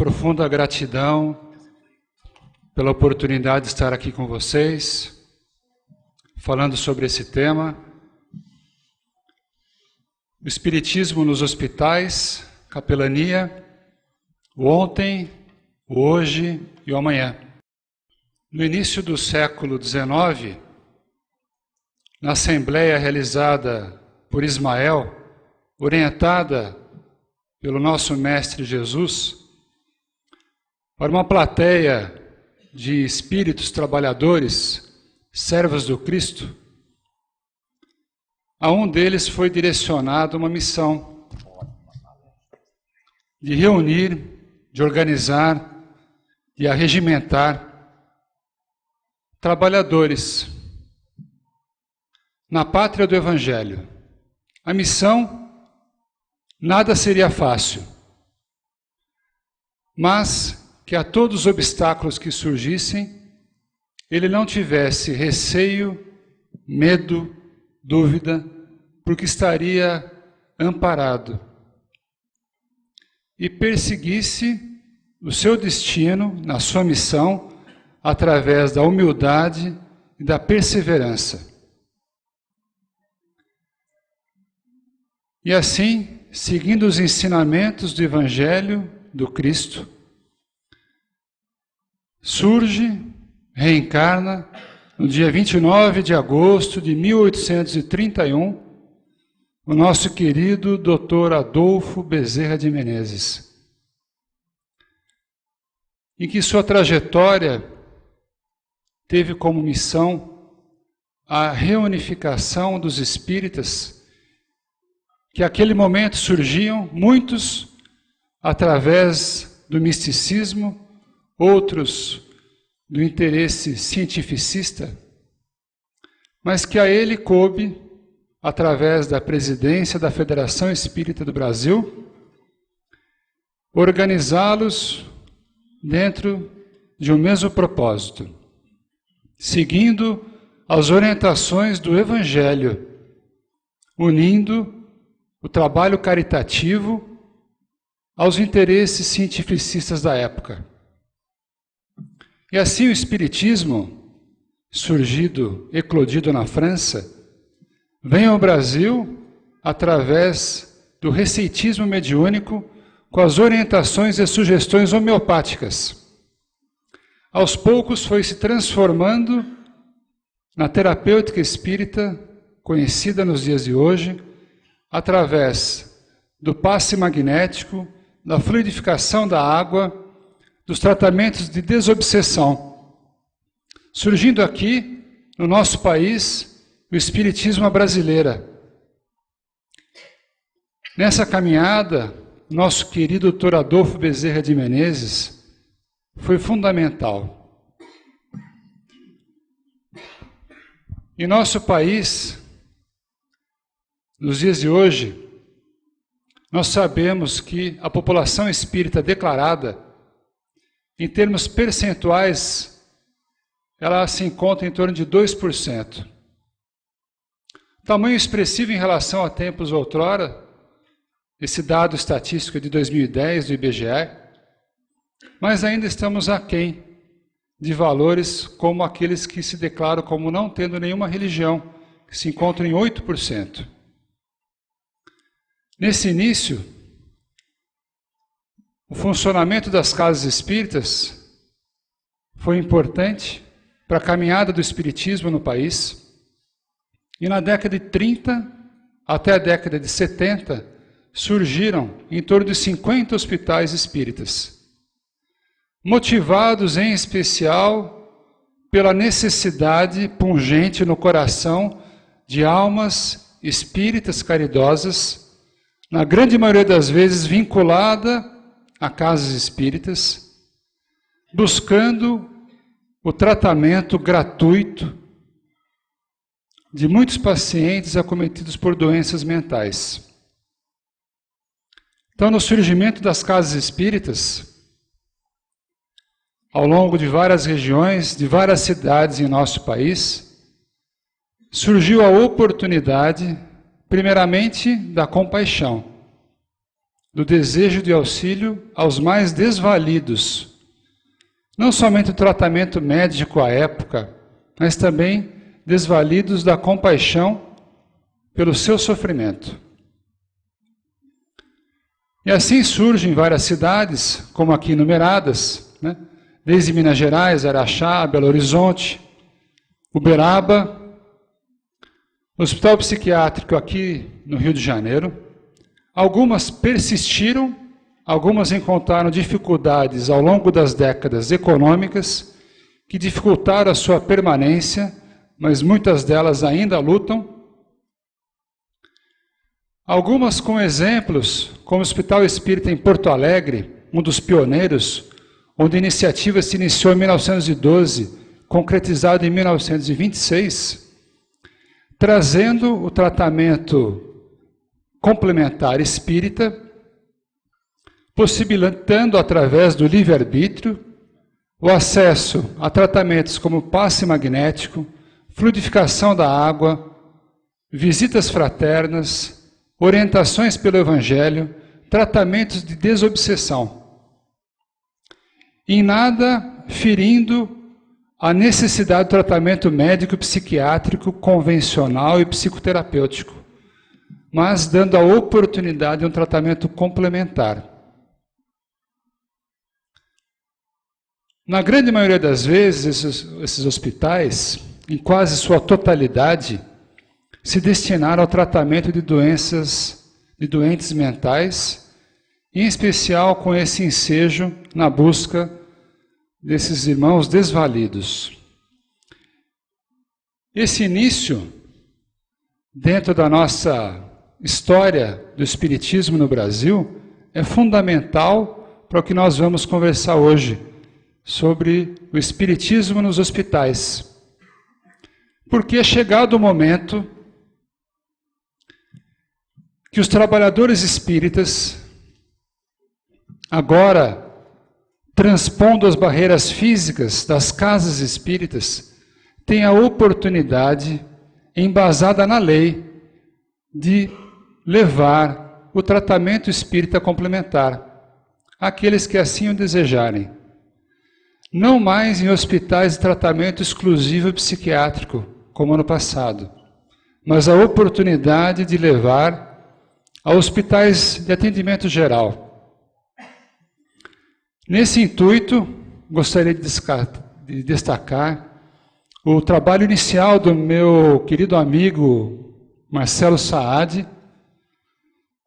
Profunda gratidão pela oportunidade de estar aqui com vocês, falando sobre esse tema. O Espiritismo nos hospitais, capelania, o ontem, o hoje e o amanhã. No início do século XIX, na assembleia realizada por Ismael, orientada pelo nosso Mestre Jesus, para uma plateia de espíritos trabalhadores, servos do Cristo, a um deles foi direcionada uma missão de reunir, de organizar, de arregimentar trabalhadores na pátria do Evangelho. A missão, nada seria fácil, mas que a todos os obstáculos que surgissem, ele não tivesse receio, medo, dúvida, porque estaria amparado e perseguisse o seu destino, na sua missão, através da humildade e da perseverança. E assim, seguindo os ensinamentos do Evangelho do Cristo, surge, reencarna, no dia 29 de agosto de 1831, o nosso querido Dr. Adolfo Bezerra de Menezes, em que sua trajetória teve como missão a reunificação dos espíritas, que naquele momento surgiam, muitos através do misticismo, outros do interesse cientificista, mas que a ele coube, através da presidência da Federação Espírita do Brasil, organizá-los dentro de um mesmo propósito, seguindo as orientações do Evangelho, unindo o trabalho caritativo aos interesses cientificistas da época. E assim o Espiritismo, surgido, eclodido na França, vem ao Brasil através do receitismo mediúnico com as orientações e sugestões homeopáticas. Aos poucos foi se transformando na terapêutica espírita, conhecida nos dias de hoje, através do passe magnético, da fluidificação da água, dos tratamentos de desobsessão. Surgindo aqui, no nosso país, o Espiritismo à brasileira. Nessa caminhada, nosso querido Dr. Adolfo Bezerra de Menezes foi fundamental. Em nosso país, nos dias de hoje, nós sabemos que a população espírita declarada, em termos percentuais, ela se encontra em torno de 2%. Tamanho expressivo em relação a tempos outrora, esse dado estatístico é de 2010 do IBGE, mas ainda estamos aquém de valores como aqueles que se declaram como não tendo nenhuma religião, que se encontram em 8%. Nesse início, o funcionamento das casas espíritas foi importante para a caminhada do espiritismo no país. E na década de 30 até a década de 70, surgiram em torno de 50 hospitais espíritas, motivados em especial pela necessidade pungente no coração de almas espíritas caridosas, na grande maioria das vezes vinculada a casas espíritas, buscando o tratamento gratuito de muitos pacientes acometidos por doenças mentais. Então, no surgimento das casas espíritas, ao longo de várias regiões, de várias cidades em nosso país, surgiu a oportunidade, primeiramente, da compaixão. do desejo de auxílio aos mais desvalidos. Não somente o tratamento médico à época, mas também desvalidos da compaixão pelo seu sofrimento. E assim surgem várias cidades, como aqui enumeradas, né? Desde Minas Gerais, Araxá, Belo Horizonte, Uberaba, Hospital Psiquiátrico aqui no Rio de Janeiro. Algumas persistiram, algumas encontraram dificuldades ao longo das décadas econômicas que dificultaram a sua permanência, mas muitas delas ainda lutam. Algumas com exemplos, como o Hospital Espírita em Porto Alegre, um dos pioneiros, onde a iniciativa se iniciou em 1912, concretizado em 1926, trazendo o tratamento complementar espírita, possibilitando através do livre-arbítrio o acesso a tratamentos como passe magnético, fluidificação da água, visitas fraternas, orientações pelo Evangelho, tratamentos de desobsessão. Em nada ferindo a necessidade do tratamento médico-psiquiátrico convencional e psicoterapêutico, mas dando a oportunidade de um tratamento complementar. Na grande maioria das vezes, esses hospitais, em quase sua totalidade, se destinaram ao tratamento de doentes mentais, em especial com esse ensejo na busca desses irmãos desvalidos. Esse início, dentro da nossa história do Espiritismo no Brasil, é fundamental para o que nós vamos conversar hoje, sobre o Espiritismo nos hospitais. Porque é chegado o momento que os trabalhadores espíritas, agora transpondo as barreiras físicas das casas espíritas, têm a oportunidade, embasada na lei, de levar o tratamento espírita complementar àqueles que assim o desejarem. Não mais em hospitais de tratamento exclusivo psiquiátrico, como ano passado, mas a oportunidade de levar a hospitais de atendimento geral. Nesse intuito, gostaria de destacar o trabalho inicial do meu querido amigo Marcelo Saad,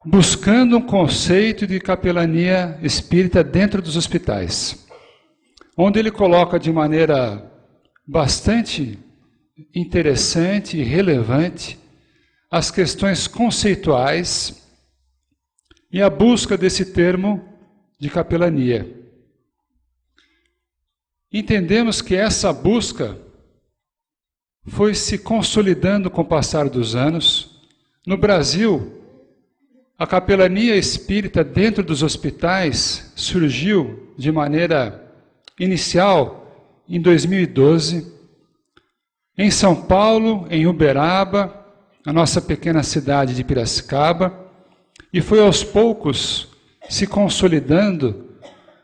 buscando um conceito de capelania espírita dentro dos hospitais, onde ele coloca de maneira bastante interessante e relevante as questões conceituais e a busca desse termo de capelania. Entendemos que essa busca foi se consolidando com o passar dos anos. No Brasil, a capelania espírita dentro dos hospitais surgiu de maneira inicial em 2012, em São Paulo, em Uberaba, a nossa pequena cidade de Piracicaba, e foi aos poucos se consolidando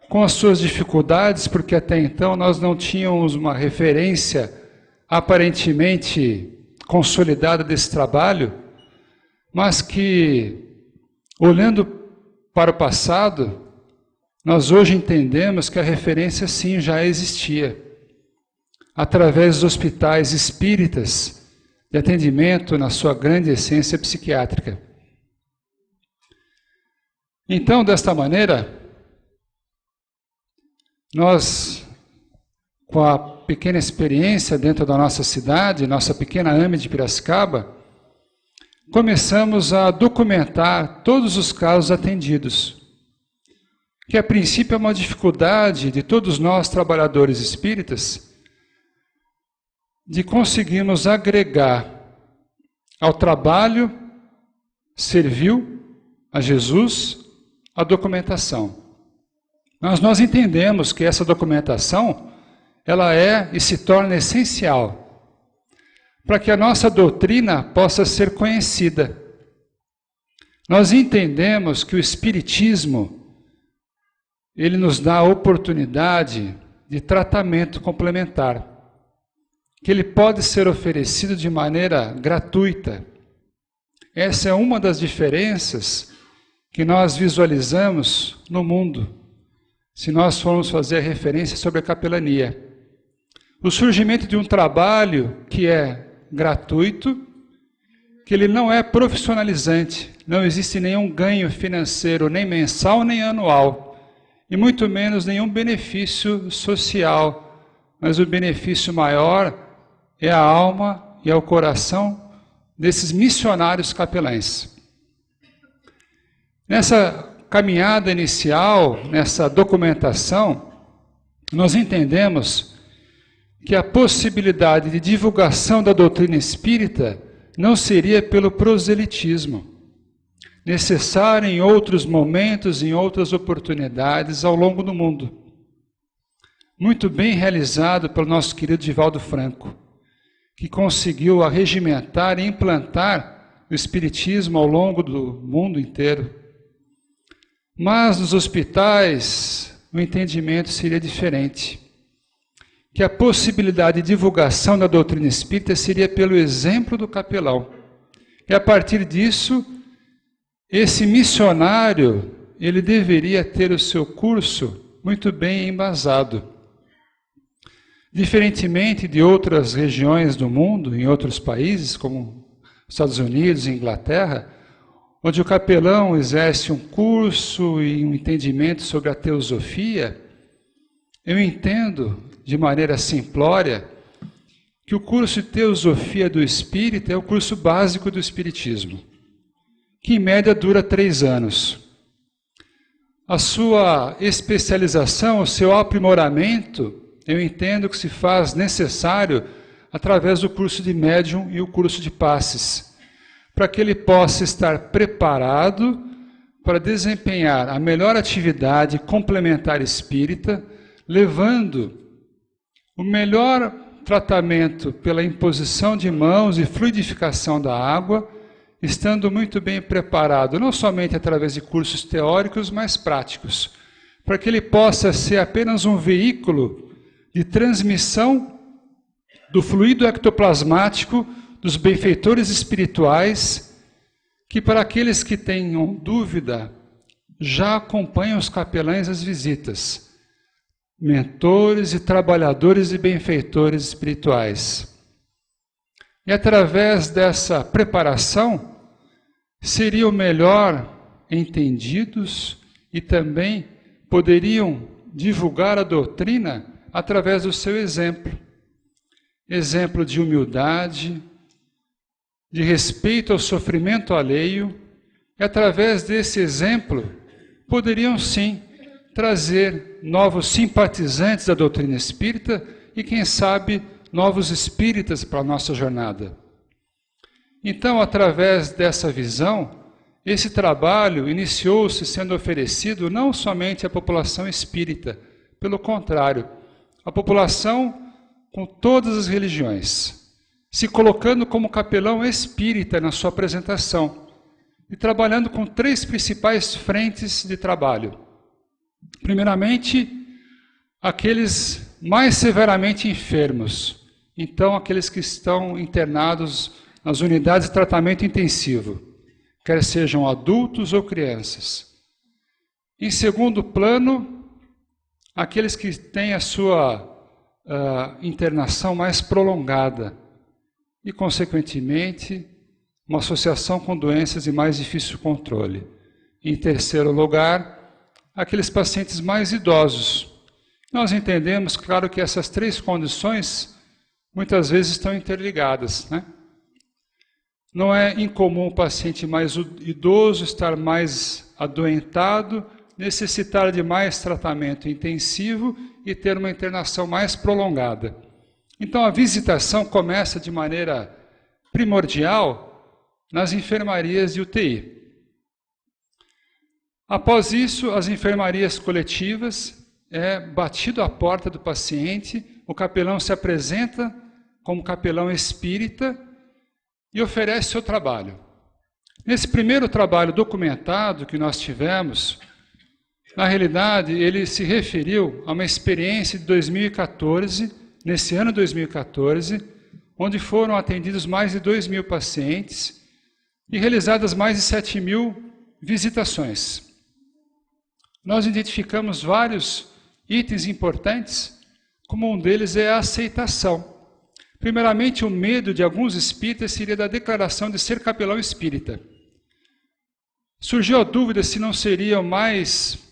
com as suas dificuldades, porque até então nós não tínhamos uma referência aparentemente consolidada desse trabalho, mas que, olhando para o passado, nós hoje entendemos que a referência sim já existia, através dos hospitais espíritas de atendimento na sua grande essência psiquiátrica. Então, desta maneira, nós, com a pequena experiência dentro da nossa cidade, nossa pequena AME de Piracicaba, começamos a documentar todos os casos atendidos, que a princípio é uma dificuldade de todos nós, trabalhadores espíritas, de conseguirmos agregar ao trabalho servil a Jesus a documentação. Mas nós entendemos que essa documentação, ela é e se torna essencial para que a nossa doutrina possa ser conhecida. Nós entendemos que o Espiritismo, ele nos dá a oportunidade de tratamento complementar, que ele pode ser oferecido de maneira gratuita. Essa é uma das diferenças que nós visualizamos no mundo, se nós formos fazer referência sobre a capelania. O surgimento de um trabalho que é gratuito, que ele não é profissionalizante, não existe nenhum ganho financeiro, nem mensal, nem anual, e muito menos nenhum benefício social, mas o benefício maior é a alma e é o coração desses missionários capelães. Nessa caminhada inicial, nessa documentação, nós entendemos que a possibilidade de divulgação da doutrina espírita não seria pelo proselitismo, necessário em outros momentos, em outras oportunidades ao longo do mundo. Muito bem realizado pelo nosso querido Divaldo Franco, que conseguiu arregimentar e implantar o espiritismo ao longo do mundo inteiro. Mas nos hospitais o entendimento seria diferente, que a possibilidade de divulgação da doutrina espírita seria pelo exemplo do capelão. E a partir disso, esse missionário, ele deveria ter o seu curso muito bem embasado. Diferentemente de outras regiões do mundo, em outros países, como Estados Unidos e Inglaterra, onde o capelão exerce um curso e um entendimento sobre a teosofia, eu entendo, de maneira simplória, que o curso de Teosofia do Espírito é o curso básico do Espiritismo, que em média dura 3 anos. A sua especialização, o seu aprimoramento, eu entendo que se faz necessário através do curso de médium e o curso de passes, para que ele possa estar preparado para desempenhar a melhor atividade complementar espírita, levando o melhor tratamento pela imposição de mãos e fluidificação da água, estando muito bem preparado, não somente através de cursos teóricos, mas práticos, para que ele possa ser apenas um veículo de transmissão do fluido ectoplasmático dos benfeitores espirituais, que para aqueles que tenham dúvida, já acompanham os capelães às visitas, mentores e trabalhadores e benfeitores espirituais. E através dessa preparação, seriam melhor entendidos e também poderiam divulgar a doutrina através do seu exemplo. Exemplo de humildade, de respeito ao sofrimento alheio, e através desse exemplo poderiam sim trazer novos simpatizantes da doutrina espírita e, quem sabe, novos espíritas para a nossa jornada. Então, através dessa visão, esse trabalho iniciou-se sendo oferecido não somente à população espírita, pelo contrário, a população com todas as religiões, se colocando como capelão espírita na sua apresentação e trabalhando com 3 principais frentes de trabalho. Primeiramente, aqueles mais severamente enfermos, então aqueles que estão internados nas unidades de tratamento intensivo, quer sejam adultos ou crianças. Em segundo plano, aqueles que têm a sua internação mais prolongada e, consequentemente, uma associação com doenças de mais difícil controle. Em terceiro lugar, aqueles pacientes mais idosos. Nós entendemos, claro, que essas 3 condições muitas vezes estão interligadas, né? Não é incomum o paciente mais idoso estar mais adoentado, necessitar de mais tratamento intensivo e ter uma internação mais prolongada. Então a visitação começa de maneira primordial nas enfermarias de UTI. Após isso, as enfermarias coletivas, é batido à porta do paciente, o capelão se apresenta como capelão espírita e oferece seu trabalho. Nesse primeiro trabalho documentado que nós tivemos, na realidade, ele se referiu a uma experiência de 2014, nesse ano 2014, onde foram atendidos mais de 2.000 pacientes e realizadas mais de 7.000 visitações. Nós identificamos vários itens importantes, como um deles é a aceitação. Primeiramente, o medo de alguns espíritas seria da declaração de ser capelão espírita. Surgiu a dúvida se não seria mais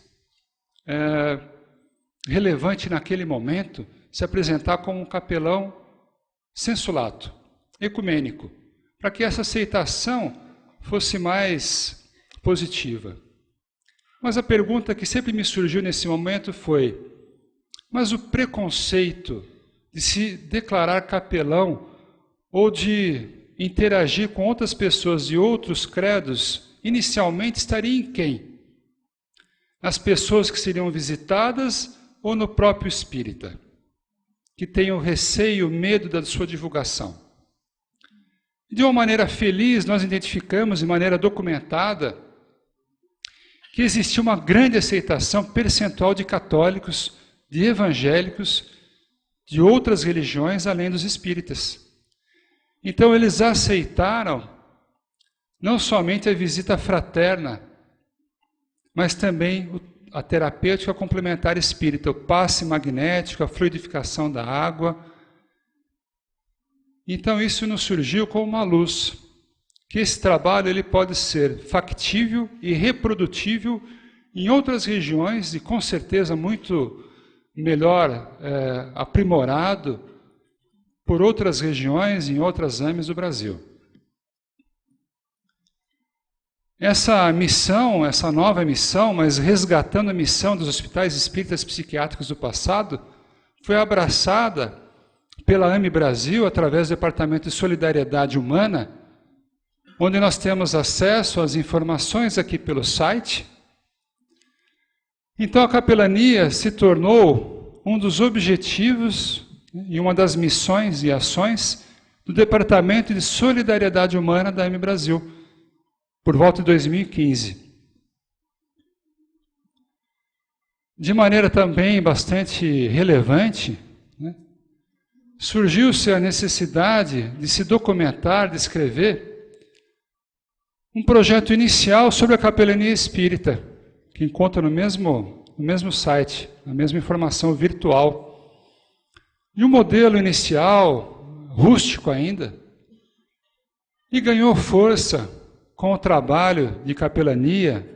relevante naquele momento se apresentar como um capelão sensulato, ecumênico, para que essa aceitação fosse mais positiva. Mas a pergunta que sempre me surgiu nesse momento foi: mas o preconceito de se declarar capelão ou de interagir com outras pessoas de outros credos, inicialmente estaria em quem? Nas pessoas que seriam visitadas ou no próprio espírita, que tem o receio, o medo da sua divulgação? De uma maneira feliz, nós identificamos de maneira documentada que existia uma grande aceitação percentual de católicos, de evangélicos, de outras religiões além dos espíritas. Então eles aceitaram não somente a visita fraterna, mas também a terapêutica complementar espírita, o passe magnético, a fluidificação da água. Então isso nos surgiu como uma luz, que esse trabalho ele pode ser factível e reprodutível em outras regiões e com certeza muito melhor aprimorado por outras regiões em outras AMEs do Brasil. Essa missão, essa nova missão, mas resgatando a missão dos hospitais espíritas psiquiátricos do passado, foi abraçada pela AME Brasil através do Departamento de Solidariedade Humana, onde nós temos acesso às informações aqui pelo site. Então a capelania se tornou um dos objetivos e uma das missões e ações do Departamento de Solidariedade Humana da AME Brasil, por volta de 2015. De maneira também bastante relevante, surgiu-se a necessidade de se documentar, de escrever um projeto inicial sobre a capelania espírita, que encontra no mesmo site, na mesma informação virtual. E um modelo inicial, rústico ainda, e ganhou força com o trabalho de capelania,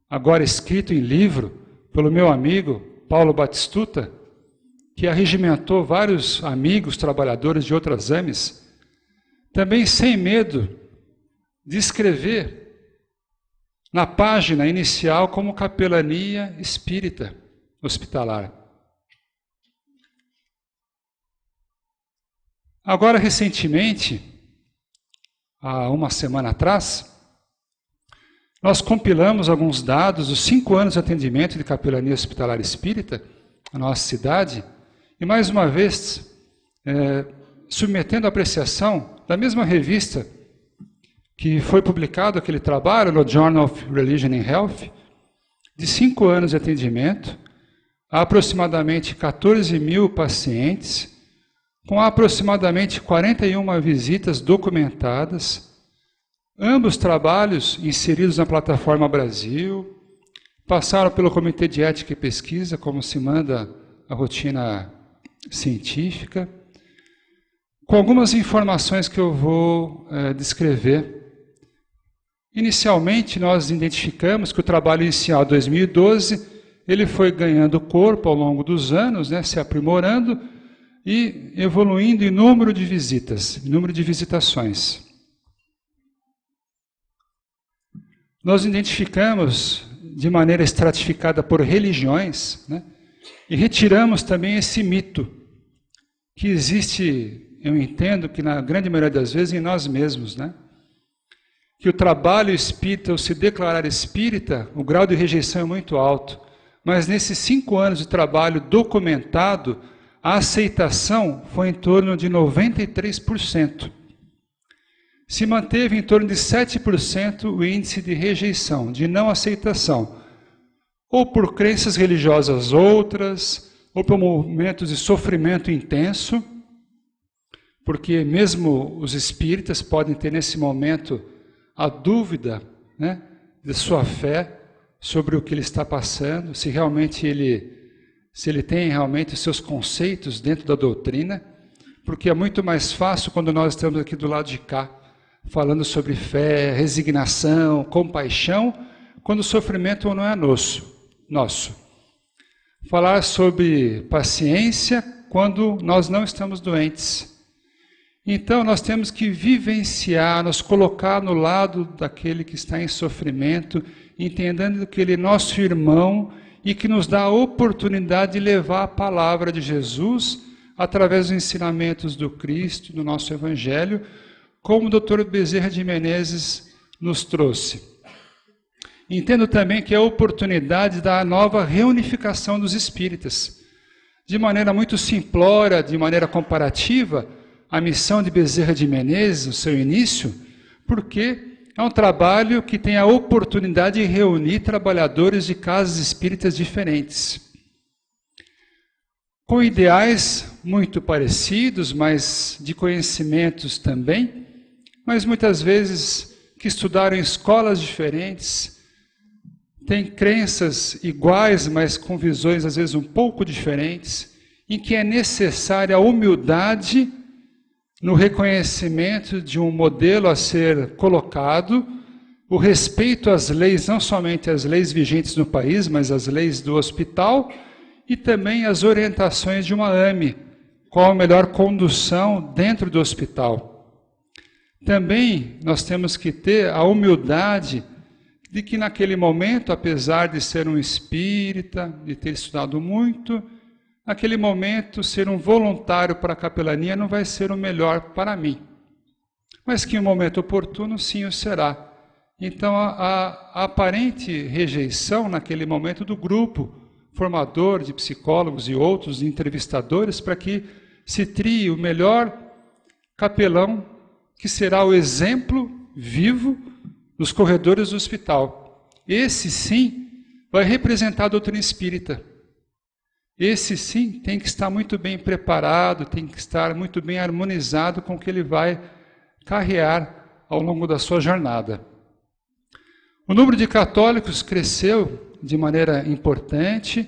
agora escrito em livro, pelo meu amigo Paulo Batistuta, que arregimentou vários amigos trabalhadores de outras AMEs, também sem medo de escrever na página inicial como capelania espírita hospitalar. Agora, recentemente, há uma semana atrás, nós compilamos alguns dados dos 5 anos de atendimento de capelania hospitalar espírita na nossa cidade, e mais uma vez, submetendo a apreciação da mesma revista que foi publicado aquele trabalho no Journal of Religion and Health, de 5 anos de atendimento, a aproximadamente 14.000 pacientes, com aproximadamente 41 visitas documentadas, ambos trabalhos inseridos na Plataforma Brasil, passaram pelo Comitê de Ética e Pesquisa, como se manda a rotina científica, com algumas informações que eu vou descrever. Inicialmente, nós identificamos que o trabalho inicial, 2012, ele foi ganhando corpo ao longo dos anos, se aprimorando e evoluindo em número de visitas, em número de visitações. Nós identificamos de maneira estratificada por religiões, e retiramos também esse mito que existe, eu entendo que na grande maioria das vezes, em nós mesmos, que o trabalho espírita, ou se declarar espírita, o grau de rejeição é muito alto, mas nesses 5 anos de trabalho documentado, a aceitação foi em torno de 93%. se manteve em torno de 7% o índice de rejeição, de não aceitação, ou por crenças religiosas outras, ou por momentos de sofrimento intenso, porque mesmo os espíritas podem ter nesse momento a dúvida, né, de sua fé sobre o que ele está passando, se ele tem realmente os seus conceitos dentro da doutrina, porque é muito mais fácil quando nós estamos aqui do lado de cá, falando sobre fé, resignação, compaixão, quando o sofrimento não é nosso. Falar sobre paciência quando nós não estamos doentes. Então nós temos que vivenciar, nos colocar no lado daquele que está em sofrimento, entendendo que ele é nosso irmão e que nos dá a oportunidade de levar a palavra de Jesus através dos ensinamentos do Cristo, do nosso Evangelho, como o Dr. Bezerra de Menezes nos trouxe. Entendo também que é a oportunidade da nova reunificação dos espíritas. De maneira muito simplória, de maneira comparativa, a missão de Bezerra de Menezes, no seu início, porque é um trabalho que tem a oportunidade de reunir trabalhadores de casas espíritas diferentes, com ideais muito parecidos, mas de conhecimentos também, mas muitas vezes que estudaram em escolas diferentes, têm crenças iguais, mas com visões às vezes um pouco diferentes, em que é necessária a humildade no reconhecimento de um modelo a ser colocado, o respeito às leis, não somente às leis vigentes no país, mas às leis do hospital, e também as orientações de uma AME, qual a melhor condução dentro do hospital. Também nós temos que ter a humildade de que naquele momento, apesar de ser um espírita, de ter estudado muito, naquele momento ser um voluntário para a capelania não vai ser o melhor para mim. Mas que em um momento oportuno sim o será. Então a aparente rejeição naquele momento do grupo formador de psicólogos e outros entrevistadores para que se trie o melhor capelão que será o exemplo vivo nos corredores do hospital. Esse sim vai representar a doutrina espírita. Esse sim tem que estar muito bem preparado, tem que estar muito bem harmonizado com o que ele vai carrear ao longo da sua jornada. O número de católicos cresceu de maneira importante,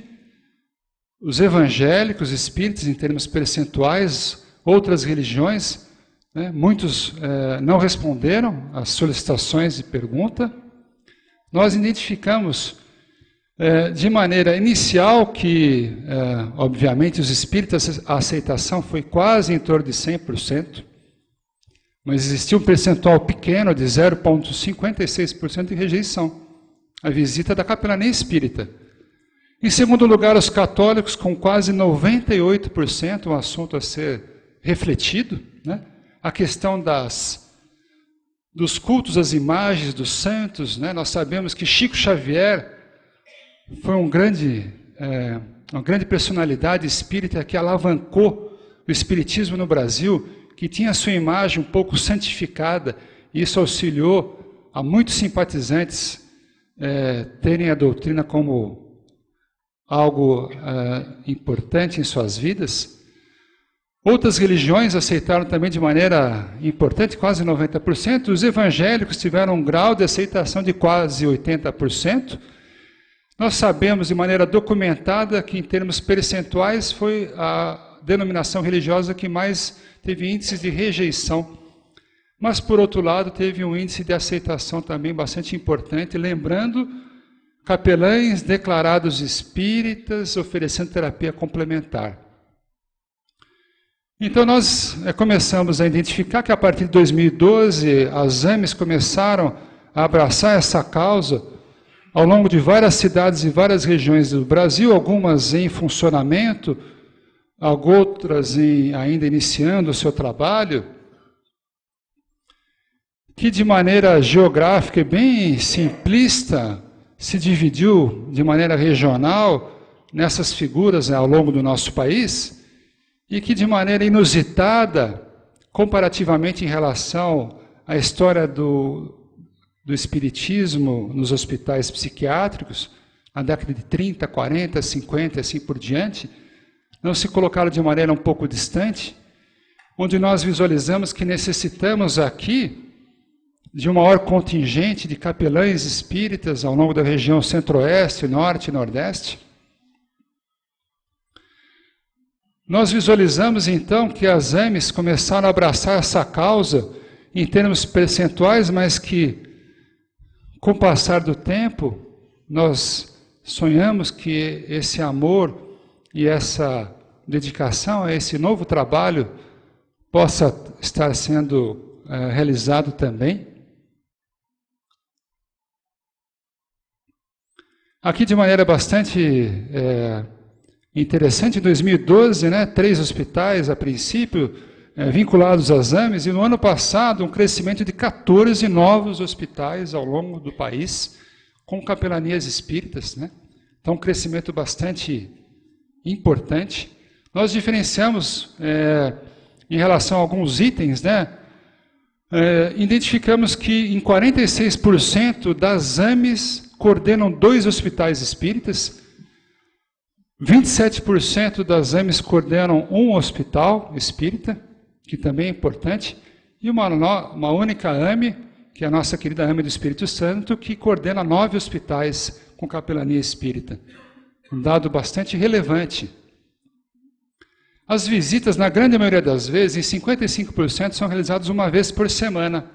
os evangélicos, espíritas em termos percentuais, outras religiões, né, muitos não responderam às solicitações de pergunta. Nós identificamos de maneira inicial que, obviamente, os espíritas, a aceitação foi quase em torno de 100%, mas existia um percentual pequeno de 0,56% de rejeição à visita da capelania espírita. Em segundo lugar, os católicos, com quase 98%, um assunto a ser refletido, né? A questão dos cultos às imagens dos santos, né? Nós sabemos que Chico Xavier foi uma grande personalidade espírita que alavancou o espiritismo no Brasil, que tinha a sua imagem um pouco santificada, e isso auxiliou a muitos simpatizantes terem a doutrina como algo importante em suas vidas. Outras religiões aceitaram também de maneira importante, quase 90%. Os evangélicos tiveram um grau de aceitação de quase 80%. Nós sabemos de maneira documentada que, em termos percentuais, foi a denominação religiosa que mais teve índices de rejeição. Mas, por outro lado, teve um índice de aceitação também bastante importante, lembrando capelães declarados espíritas oferecendo terapia complementar. Então nós começamos a identificar que a partir de 2012 as AMEs começaram a abraçar essa causa ao longo de várias cidades e várias regiões do Brasil, algumas em funcionamento, outras ainda iniciando o seu trabalho, que de maneira geográfica e bem simplista se dividiu de maneira regional nessas figuras ao longo do nosso país, e que de maneira inusitada, comparativamente em relação a história do espiritismo nos hospitais psiquiátricos, na década de 30, 40, 50 e assim por diante, não se colocaram de maneira um pouco distante, onde nós visualizamos que necessitamos aqui de um maior contingente de capelães espíritas ao longo da região centro-oeste, norte e nordeste. Nós visualizamos então que as AMES começaram a abraçar essa causa em termos percentuais, mas que, com o passar do tempo, nós sonhamos que esse amor e essa dedicação a esse novo trabalho possa estar sendo realizado também. Aqui, de maneira bastante interessante, em 2012, 3 hospitais, a princípio, vinculados às AMES, e no ano passado, um crescimento de 14 novos hospitais ao longo do país, com capelanias espíritas, Então, um crescimento bastante importante. Nós diferenciamos, em relação a alguns itens, identificamos que em 46% das AMES coordenam 2 hospitais espíritas, 27% das AMES coordenam um hospital espírita, que também é importante, e uma única AME, que é a nossa querida AME do Espírito Santo, que coordena 9 hospitais com capelania espírita. Um dado bastante relevante. As visitas, na grande maioria das vezes, em 55%, são realizadas uma vez por semana.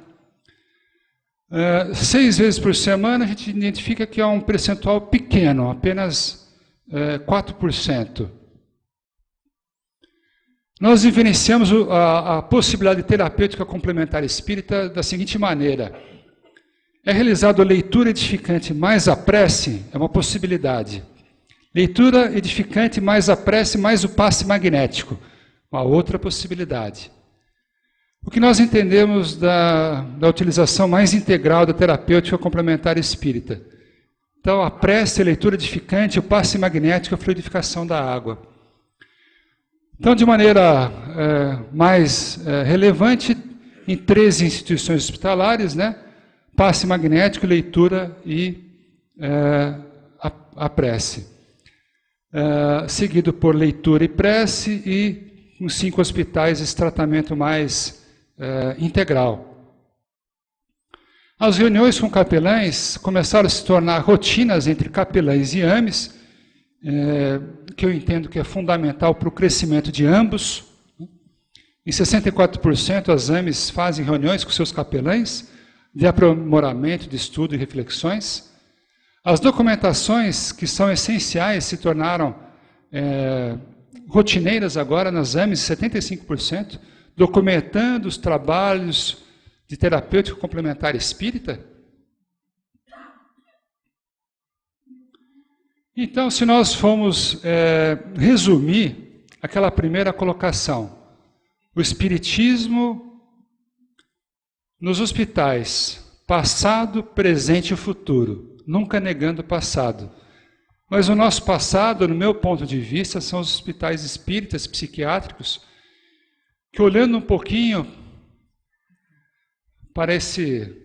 6 vezes por semana, a gente identifica que é um percentual pequeno, apenas 4%. Nós vivenciamos a possibilidade terapêutica complementar espírita da seguinte maneira. É realizada a leitura edificante mais a prece, é uma possibilidade. Leitura edificante mais a prece mais o passe magnético, uma outra possibilidade. O que nós entendemos da utilização mais integral da terapêutica complementar espírita? Então, a prece, a leitura edificante, o passe magnético, a fluidificação da água. Então, de maneira mais relevante, em 13 instituições hospitalares, passe magnético, leitura e a prece. Seguido por leitura e prece, e em 5 hospitais esse tratamento mais integral. As reuniões com capelães começaram a se tornar rotinas entre capelães e AMES, que eu entendo que é fundamental para o crescimento de ambos. Em 64% as AMES fazem reuniões com seus capelães de aprimoramento, de estudo e reflexões. As documentações que são essenciais se tornaram rotineiras agora nas AMES, 75%, documentando os trabalhos de terapêutica complementar espírita. Então, se nós formos resumir aquela primeira colocação, o espiritismo nos hospitais, passado, presente e futuro, nunca negando o passado. Mas o nosso passado, no meu ponto de vista, são os hospitais espíritas psiquiátricos, que olhando um pouquinho para esse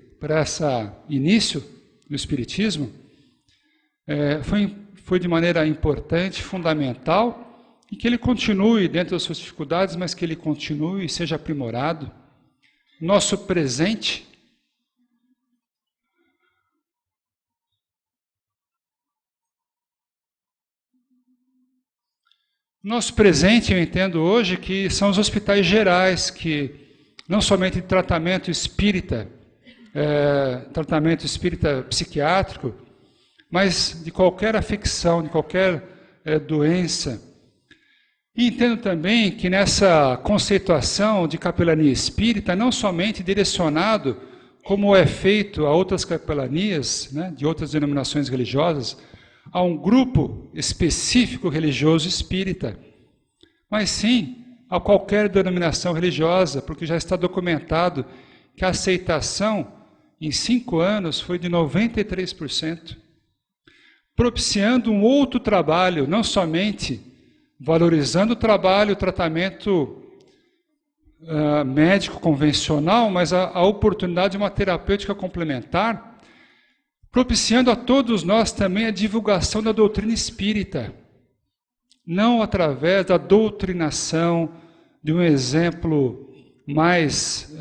início do espiritismo, foi de maneira importante, fundamental, e que ele continue dentro das suas dificuldades, mas que ele continue e seja aprimorado. Nosso presente, eu entendo hoje que são os hospitais gerais, que não somente de tratamento espírita psiquiátrico, mas de qualquer afecção, de qualquer doença. E entendo também que nessa conceituação de capelania espírita, não somente direcionado, como é feito a outras capelanias, de outras denominações religiosas, a um grupo específico religioso espírita, mas sim a qualquer denominação religiosa, porque já está documentado que a aceitação em 5 anos foi de 93%, propiciando um outro trabalho, não somente valorizando o trabalho, o tratamento médico convencional, mas a oportunidade de uma terapêutica complementar, propiciando a todos nós também a divulgação da doutrina espírita, não através da doutrinação de um exemplo mais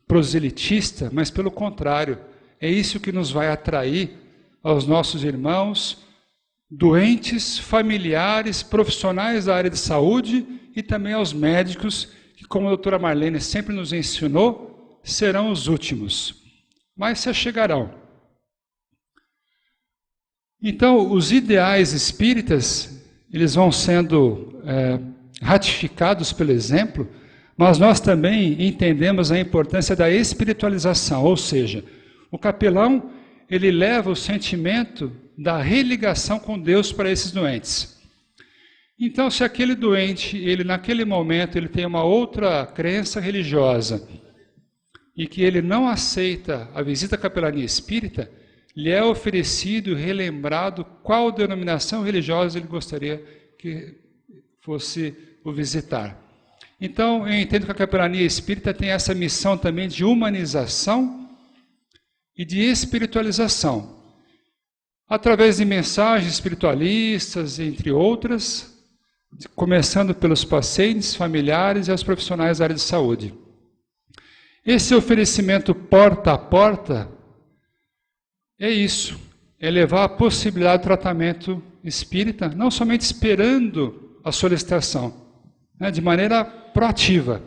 proselitista, mas pelo contrário, é isso que nos vai atrair aos nossos irmãos, doentes, familiares, profissionais da área de saúde e também aos médicos, que, como a doutora Marlene sempre nos ensinou, serão os últimos, mas se achegarão. Então, os ideais espíritas, eles vão sendo ratificados pelo exemplo, mas nós também entendemos a importância da espiritualização, ou seja, o capelão, ele leva o sentimento da religação com Deus para esses doentes. Então, se aquele doente, ele naquele momento, ele tem uma outra crença religiosa e que ele não aceita a visita à capelania espírita, lhe é oferecido e relembrado qual denominação religiosa ele gostaria que fosse o visitar. Então, eu entendo que a capelania espírita tem essa missão também de humanização e de espiritualização, através de mensagens espiritualistas, entre outras, começando pelos pacientes, familiares e os profissionais da área de saúde. Esse oferecimento porta a porta é isso, é levar a possibilidade de tratamento espírita, não somente esperando a solicitação, de maneira proativa.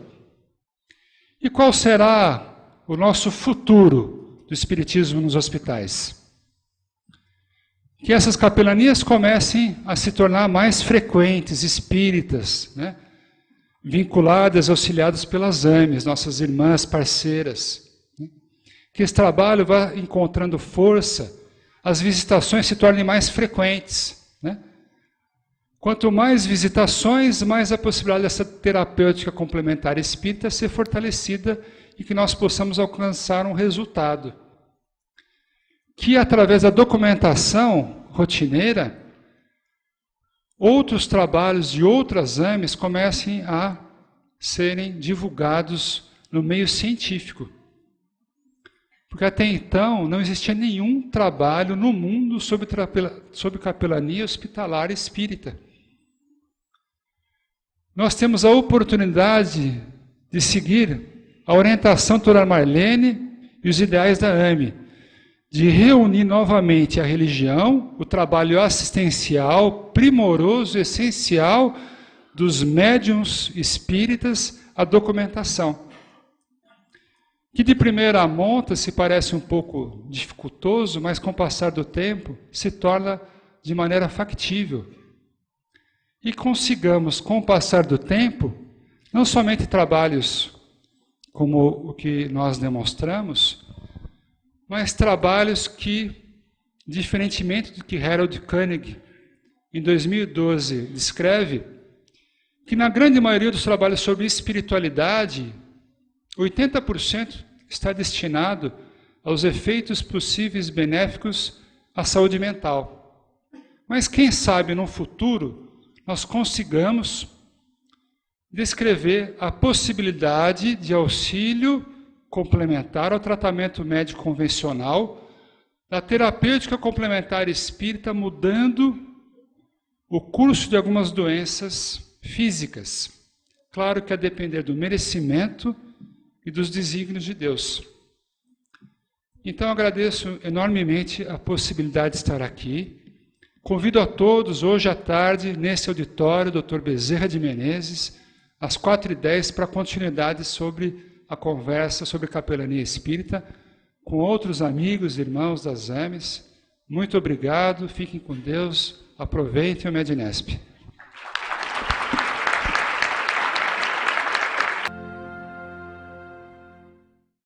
E qual será o nosso futuro do espiritismo nos hospitais? Que essas capelanias comecem a se tornar mais frequentes, espíritas, vinculadas, auxiliadas pelas AMES, nossas irmãs parceiras. Que esse trabalho vá encontrando força, as visitações se tornem mais frequentes. Quanto mais visitações, mais a possibilidade dessa terapêutica complementar espírita ser fortalecida e que nós possamos alcançar um resultado. Que através da documentação rotineira, outros trabalhos de outras AMES comecem a serem divulgados no meio científico. Porque até então não existia nenhum trabalho no mundo sobre capelania hospitalar espírita. Nós temos a oportunidade de seguir a orientação da doutora Marlene e os ideais da AME, de reunir novamente a religião, o trabalho assistencial, primoroso, essencial dos médiuns espíritas, a documentação. Que de primeira monta se parece um pouco dificultoso, mas com o passar do tempo se torna de maneira factível. E consigamos, com o passar do tempo, não somente trabalhos como o que nós demonstramos, mas trabalhos que, diferentemente do que Harold Koenig, em 2012, descreve, que na grande maioria dos trabalhos sobre espiritualidade, 80% está destinado aos efeitos possíveis benéficos à saúde mental. Mas quem sabe no futuro nós consigamos descrever a possibilidade de auxílio complementar ao tratamento médico convencional, da terapêutica complementar espírita, mudando o curso de algumas doenças físicas. Claro que a depender do merecimento e dos desígnios de Deus. Então, agradeço enormemente a possibilidade de estar aqui. Convido a todos, hoje à tarde, nesse auditório, Dr. Bezerra de Menezes, às 4h10, para continuidade sobre a conversa sobre capelania espírita, com outros amigos e irmãos das AMES. Muito obrigado, fiquem com Deus, aproveitem o Medinesp.